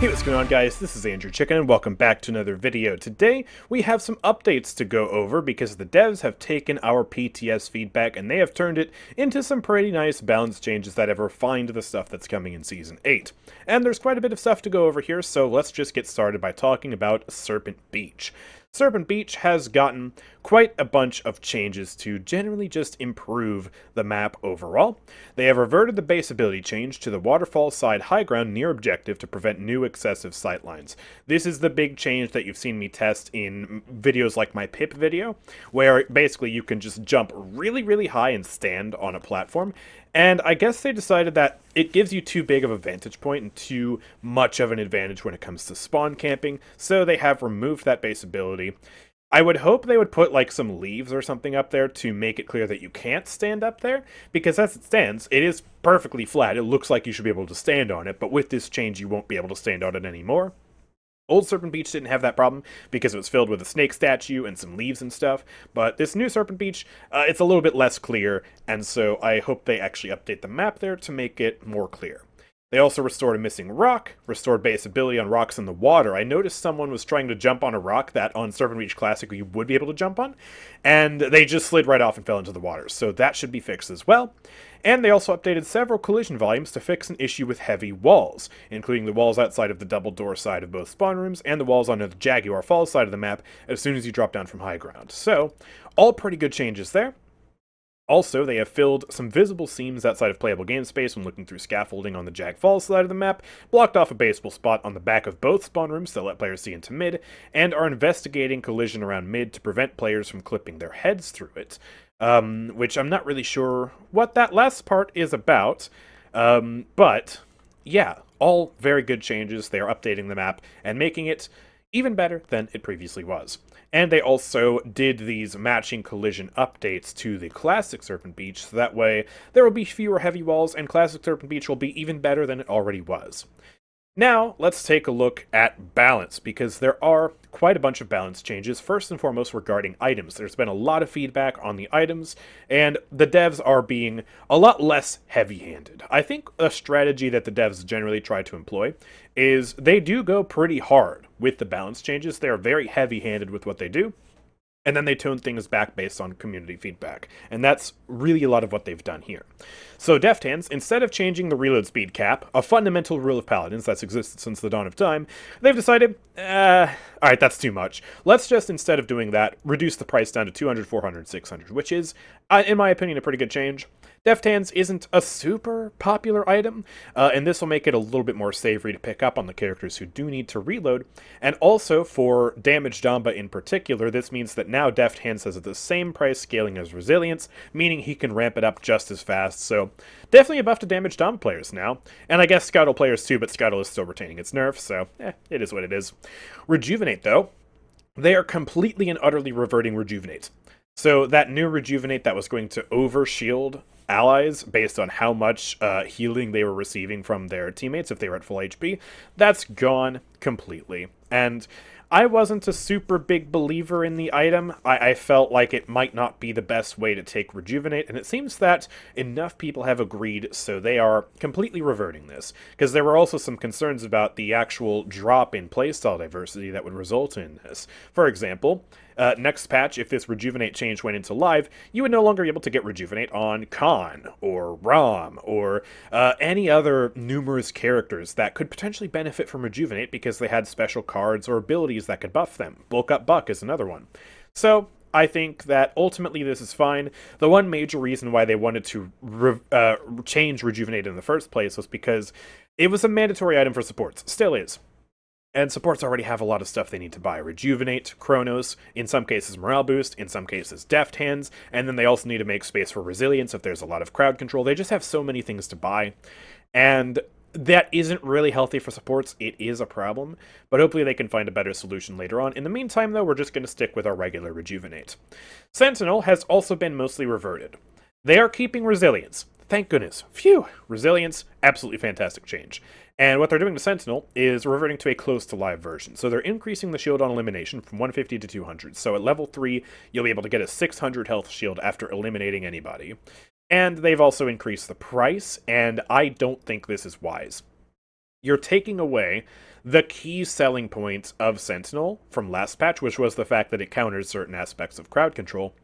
Hey, what's going on, guys? This is AndrewChicken, and welcome back to another video. Today, we have some updates to go over because the devs have taken our PTS feedback and they have turned it into some pretty nice balance changes that have refined the stuff that's coming in Season 8. And there's quite a bit of stuff to go over here, so let's just get started by talking about Serpent Beach. Serpent Beach has gotten quite a bunch of changes to generally just improve the map overall. They have reverted the base ability change to the waterfall side high ground near objective to prevent new excessive sightlines. This is the big change that you've seen me test in videos like my Pip video, where basically you can just jump really high and stand on a platform. And I guess they decided that it gives you too big of a vantage point and too much of an advantage when it comes to spawn camping, so they have removed that base ability. I would hope they would put like some leaves or something up there to make it clear that you can't stand up there, because as it stands, it is perfectly flat. It looks like you should be able to stand on it, but with this change you won't be able to stand on it anymore. Old Serpent Beach didn't have that problem because it was filled with a snake statue and some leaves and stuff, but this new Serpent Beach, it's a little bit less clear, and so I hope they actually update the map there to make it more clear. They also restored a missing rock, restored base ability on rocks in the water. I noticed someone was trying to jump on a rock that on Serpent Beach Classic you would be able to jump on, and they just slid right off and fell into the water, so that should be fixed as well. And they also updated several collision volumes to fix an issue with heavy walls, including the walls outside of the double door side of both spawn rooms and the walls on the Jaguar Falls side of the map as soon as you drop down from high ground. So, all pretty good changes there. Also, they have filled some visible seams outside of playable game space when looking through scaffolding on the Jag Falls side of the map, blocked off a baseable spot on the back of both spawn rooms to let players see into mid, and are investigating collision around mid to prevent players from clipping their heads through it. Which I'm not really sure what that last part is about, but yeah, all very good changes. They are updating the map and making it even better than it previously was. And they also did these matching collision updates to the Classic Serpent Beach, so that way there will be fewer heavy walls and Classic Serpent Beach will be even better than it already was. Now, let's take a look at balance, because there are quite a bunch of balance changes, first and foremost regarding items. There's been a lot of feedback on the items, and the devs are being a lot less heavy-handed. I think a strategy that the devs generally try to employ is they do go pretty hard with the balance changes. They are very heavy-handed with what they do, and then they tone things back based on community feedback. And that's really a lot of what they've done here. So Deft Hands, instead of changing the reload speed cap, a fundamental rule of Paladins that's existed since the dawn of time, they've decided, alright, that's too much. Let's just, instead of doing that, reduce the price down to 200, 400, 600, which is, in my opinion, a pretty good change. Deft Hands isn't a super popular item, and this will make it a little bit more savory to pick up on the characters who do need to reload. And also, for Damage Damba in particular, this means that now Deft Hands has the same price scaling as Resilience, meaning he can ramp it up just as fast, so definitely a buff to Damage Damba players now. And I guess Scuttle players too, but Scuttle is still retaining its nerf, so it is what it is. Rejuvenate, though, they are completely and utterly reverting Rejuvenate. So that new Rejuvenate that was going to overshield allies based on how much healing they were receiving from their teammates if they were at full HP, that's gone completely. And I wasn't a super big believer in the item. I felt like it might not be the best way to take Rejuvenate, and it seems that enough people have agreed, so they are completely reverting this. Because there were also some concerns about the actual drop in playstyle diversity that would result in this. For example, next patch, if this Rejuvenate change went into live, you would no longer be able to get Rejuvenate on Khan, or Rom, or any other numerous characters that could potentially benefit from Rejuvenate because they had special cards or abilities that could buff them. Bulk Up Buck is another one. So, I think that ultimately this is fine. The one major reason why they wanted to change Rejuvenate in the first place was because it was a mandatory item for supports. Still is. And supports already have a lot of stuff they need to buy. Rejuvenate, Chronos, in some cases Morale Boost, in some cases Deft Hands, and then they also need to make space for Resilience if there's a lot of crowd control. They just have so many things to buy. And that isn't really healthy for supports. It is a problem, but hopefully they can find a better solution later on. In the meantime, though, we're just going to stick with our regular Rejuvenate. Sentinel has also been mostly reverted. They are keeping Resilience. Thank goodness. Phew! Resilience, absolutely fantastic change. And what they're doing to Sentinel is reverting to a close to live version. So they're increasing the shield on elimination from 150 to 200. So at level 3, you'll be able to get a 600 health shield after eliminating anybody. And they've also increased the price, and I don't think this is wise. you're taking away the key selling point of Sentinel from last patch, which was the fact that it counters certain aspects of crowd control.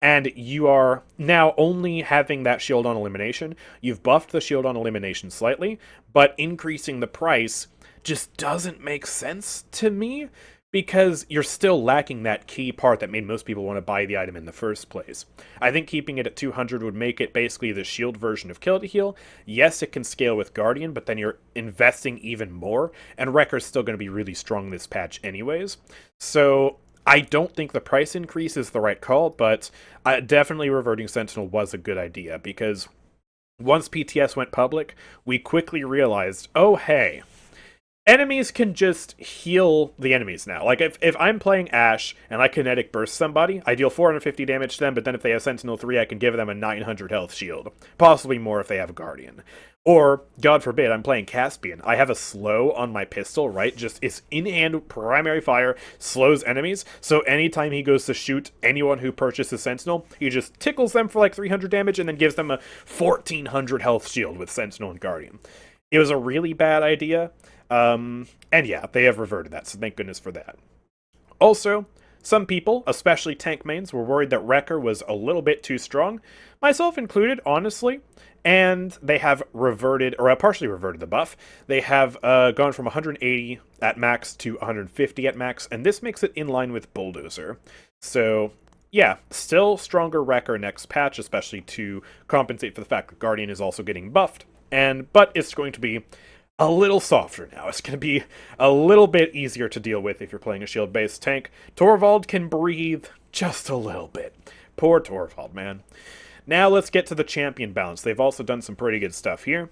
And you are now only having that shield on elimination. You've buffed the shield on elimination slightly, but increasing the price just doesn't make sense to me, because you're still lacking that key part that made most people want to buy the item in the first place. I think keeping it at 200 would make it basically the shield version of Kill to Heal. Yes, it can scale with Guardian, but then you're investing even more, and Wrecker's still going to be really strong this patch anyways. So I don't think the price increase is the right call, but definitely reverting Sentinel was a good idea, because once PTS went public, we quickly realized, oh hey, enemies can just heal the enemies now. Like, if I'm playing Ashe and I kinetic burst somebody, I deal 450 damage to them, but then if they have Sentinel 3, I can give them a 900 health shield. Possibly more if they have a Guardian. Or, God forbid, I'm playing Caspian. I have a slow on my pistol, right? Just, it's in-hand primary fire, slows enemies, so anytime he goes to shoot anyone who purchases Sentinel, he just tickles them for like 300 damage and then gives them a 1400 health shield with Sentinel and Guardian. It was a really bad idea. And yeah, they have reverted that, so thank goodness for that. Also, some people, especially tank mains, were worried that Wrecker was a little bit too strong, myself included, honestly, and they have reverted, or partially reverted the buff. They have gone from 180 at max to 150 at max, and this makes it in line with Bulldozer. So yeah, still stronger Wrecker next patch, especially to compensate for the fact that Guardian is also getting buffed, but it's going to be a little softer now. It's going to be a little bit easier to deal with if you're playing a shield-based tank. Torvald can breathe just a little bit. Poor Torvald, man. Now let's get to the champion balance. They've also done some pretty good stuff here.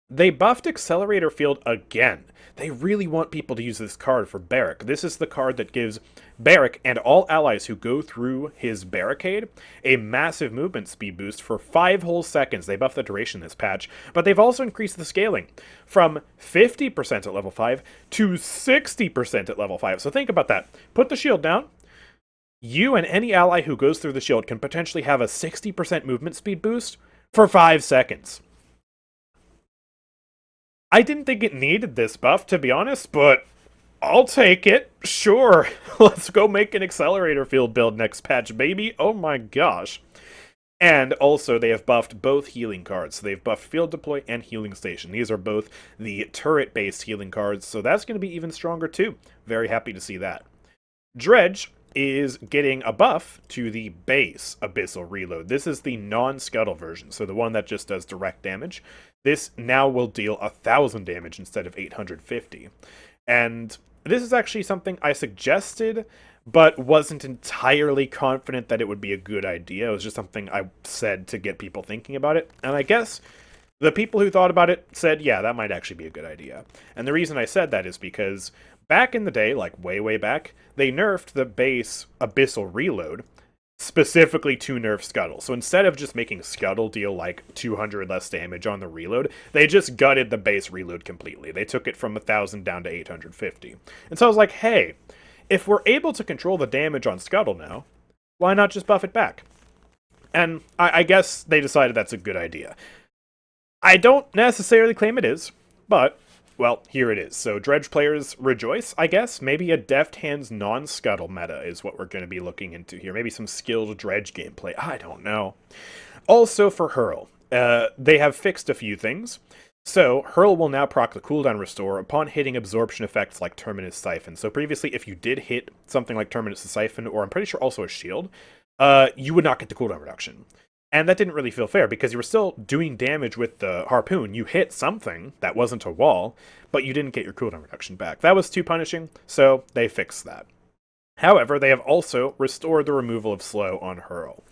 They buffed Accelerator Field again. They really want people to use this card for Barik. This is the card that gives Barik and all allies who go through his barricade a massive movement speed boost for 5 whole seconds. They buffed the duration this patch, but they've also increased the scaling from 50% at level 5 to 60% at level 5. So think about that. Put the shield down. You and any ally who goes through the shield can potentially have a 60% movement speed boost for 5 seconds. I didn't think it needed this buff, to be honest, but I'll take it. Sure. Let's go make an Accelerator Field build next patch, baby. Oh my gosh. And also, they have buffed both healing cards. So they've buffed Field Deploy and Healing Station. These are both the turret-based healing cards, so that's going to be even stronger too. Very happy to see that. Dredge is getting a buff to the base Abyssal Reload. This is the non-Scuttle version, so the one that just does direct damage. This now will deal 1,000 damage instead of 850. And this is actually something I suggested, but wasn't entirely confident that it would be a good idea. It was just something I said to get people thinking about it. And I guess the people who thought about it said, yeah, that might actually be a good idea. And the reason I said that is because back in the day, like way back, they nerfed the base Abyssal Reload specifically to nerf Scuttle. So instead of just making Scuttle deal like 200 less damage on the reload, they just gutted the base reload completely. They took it from 1,000 down to 850. And so I was like, hey, if we're able to control the damage on Scuttle now, why not just buff it back? And I guess they decided that's a good idea. I don't necessarily claim it is, but well, here it is. So Dredge players rejoice, I guess. Maybe a deft hands non-Scuttle meta is what we're going to be looking into here. Maybe some skilled Dredge gameplay. I don't know. Also for Hurl, they have fixed a few things. So Hurl will now proc the cooldown restore upon hitting absorption effects like Terminus Siphon. So previously, if you did hit something like Terminus Siphon, or I'm pretty sure also a shield, you would not get the cooldown reduction. And that didn't really feel fair, because you were still doing damage with the harpoon. You hit something that wasn't a wall, but you didn't get your cooldown reduction back. That was too punishing, so they fixed that. However, they have also restored the removal of slow on Hurl.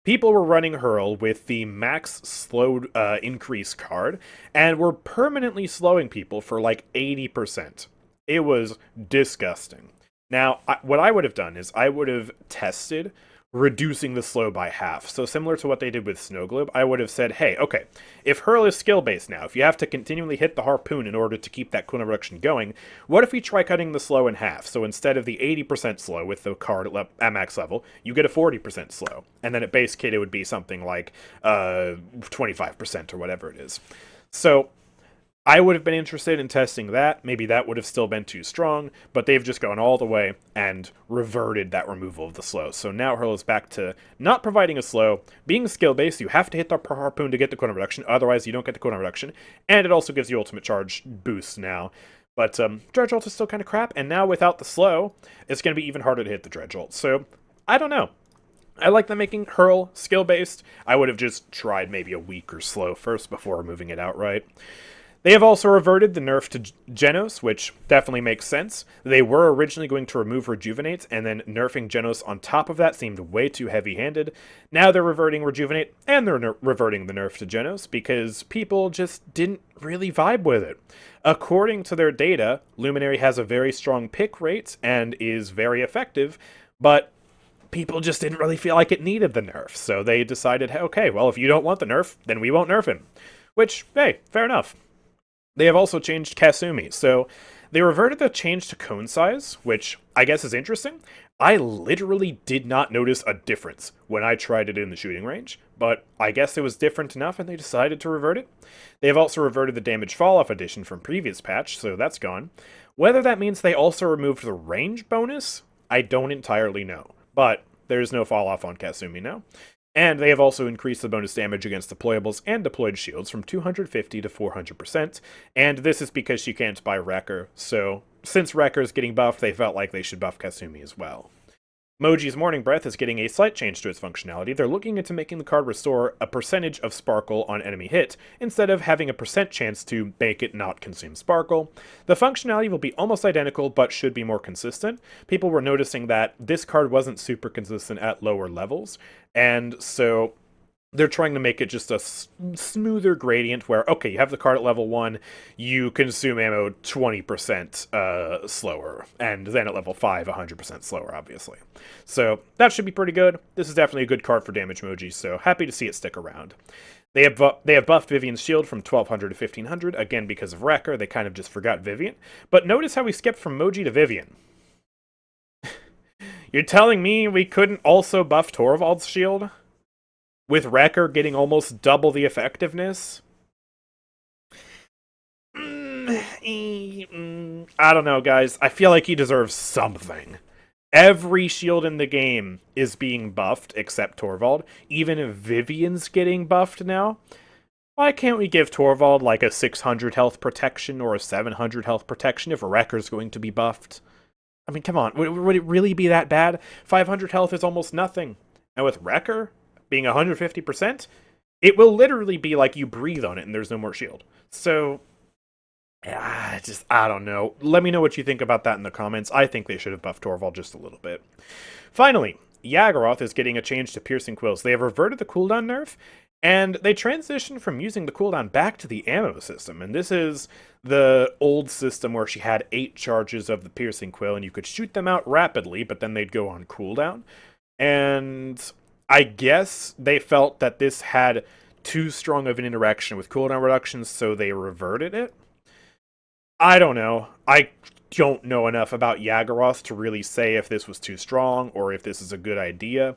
People were running Hurl with the max slowed increase card, and were permanently slowing people for like 80%. It was disgusting. Now, what I would have done is I would have tested reducing the slow by half. So similar to what they did with Snow Globe, I would have said, hey, okay, if Hurl is skill-based now, if you have to continually hit the harpoon in order to keep that cooldown reduction going, what if we try cutting the slow in half? So instead of the 80% slow with the card at max level, you get a 40% slow. And then at base kit, it would be something like 25% or whatever it is. So I would have been interested in testing that. Maybe that would have still been too strong, but they've just gone all the way and reverted that removal of the slow. So now Hurl is back to not providing a slow. Being skill-based, you have to hit the harpoon to get the cooldown reduction, otherwise you don't get the cooldown reduction, and it also gives you ultimate charge boost now. But Dredge ult is still kind of crap, and now without the slow, it's going to be even harder to hit the Dredge ult. So, I don't know. I like them making Hurl skill-based. I would have just tried maybe a weaker slow first before removing it outright. They have also reverted the nerf to Jenos, which definitely makes sense. They were originally going to remove Rejuvenate, and then nerfing Jenos on top of that seemed way too heavy-handed. Now they're reverting Rejuvenate, and they're reverting the nerf to Jenos, because people just didn't really vibe with it. According to their data, Luminary has a very strong pick rate, and is very effective, but people just didn't really feel like it needed the nerf, so they decided, okay, well, if you don't want the nerf, then we won't nerf him. Which, hey, fair enough. They have also changed Kasumi, so they reverted the change to cone size, which I guess is interesting. I literally did not notice a difference when I tried it in the shooting range, but I guess it was different enough and they decided to revert it. They have also reverted the damage fall-off addition from previous patch, so that's gone. Whether that means they also removed the range bonus, I don't entirely know, but there's no fall-off on Kasumi now. And they have also increased the bonus damage against deployables and deployed shields from 250 to 400%, and this is because she can't buy Wrecker, so since Wrecker is getting buffed, they felt like they should buff Kasumi as well. Moji's Morning Breath is getting a slight change to its functionality. They're looking into making the card restore a percentage of sparkle on enemy hit, instead of having a % chance to make it not consume sparkle. The functionality will be almost identical, but should be more consistent. People were noticing that this card wasn't super consistent at lower levels, and so they're trying to make it just a smoother gradient where, okay, you have the card at level 1, you consume ammo 20% slower, and then at level 5, 100% slower, obviously. So that should be pretty good. This is definitely a good card for damage Moji, so happy to see it stick around. They have buffed Vivian's shield from 1200 to 1500, again because of Wrecker, they kind of just forgot Vivian. But notice how we skipped from Moji to Vivian. You're telling me we couldn't also buff Torvald's shield? With Wrecker getting almost double the effectiveness? I don't know, guys. I feel like he deserves something. Every shield in the game is being buffed except Torvald. Even if Vivian's getting buffed now. Why can't we give Torvald like a 600 health protection or a 700 health protection if Wrecker's going to be buffed? I mean, come on. Would it really be that bad? 500 health is almost nothing. And with Wrecker being 150%, it will literally be like you breathe on it and there's no more shield. So, I don't know. Let me know what you think about that in the comments. I think they should have buffed Torvald just a little bit. Finally, Yagorath is getting a change to Piercing Quills. They have reverted the cooldown nerf, and they transitioned from using the cooldown back to the ammo system. And this is the old system where she had 8 charges of the Piercing Quill, and you could shoot them out rapidly, but then they'd go on cooldown. And I guess they felt that this had too strong of an interaction with cooldown reductions, so they reverted it. I don't know. I don't know enough about Yagorath to really say if this was too strong or if this is a good idea.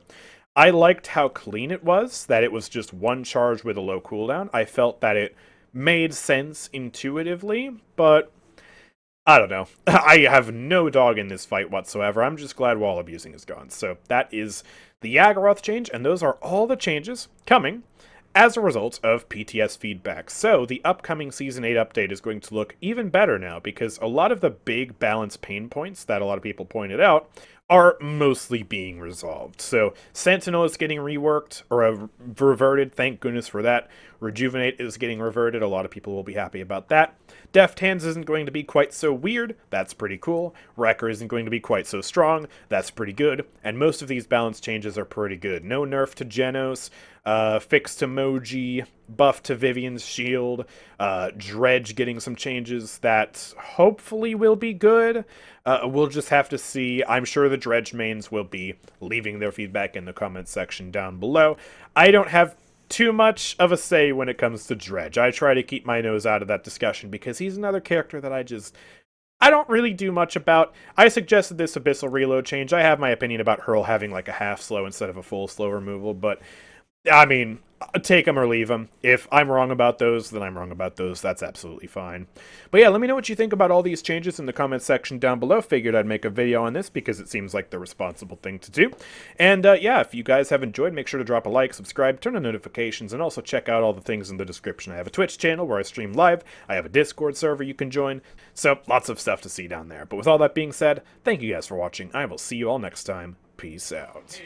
I liked how clean it was, that it was just one charge with a low cooldown. I felt that it made sense intuitively, but I don't know. I have no dog in this fight whatsoever. I'm just glad wall abusing is gone. So that is the Yagorath change, and those are all the changes coming as a result of PTS feedback. So the upcoming Season 8 update is going to look even better now, because a lot of the big balance pain points that a lot of people pointed out are mostly being resolved. So Sentinel is getting reworked, or reverted, thank goodness for that. Rejuvenate is getting reverted, a lot of people will be happy about that. Deft Hands isn't going to be quite so weird, that's pretty cool. Wrecker isn't going to be quite so strong, that's pretty good. And most of these balance changes are pretty good. No nerf to Jenos, fix to Moji, buff to Vivian's shield, Dredge getting some changes that hopefully will be good. We'll just have to see. I'm sure the Dredge mains will be leaving their feedback in the comments section down below. I don't have too much of a say when it comes to Dredge. I try to keep my nose out of that discussion because he's another character that I don't really do much about. I suggested this Abyssal Reload change. I have my opinion about Hurl having like a half slow instead of a full slow removal, but I mean, take them or leave them. If I'm wrong about those, then I'm wrong about those. That's absolutely fine. But yeah, let me know what you think about all these changes in the comment section down below. Figured I'd make a video on this because it seems like the responsible thing to do. And yeah, if you guys have enjoyed, make sure to drop a like, subscribe, turn on notifications, and also check out all the things in the description. I have a Twitch channel where I stream live. I have a Discord server you can join. So lots of stuff to see down there. But with all that being said, thank you guys for watching. I will see you all next time. Peace out.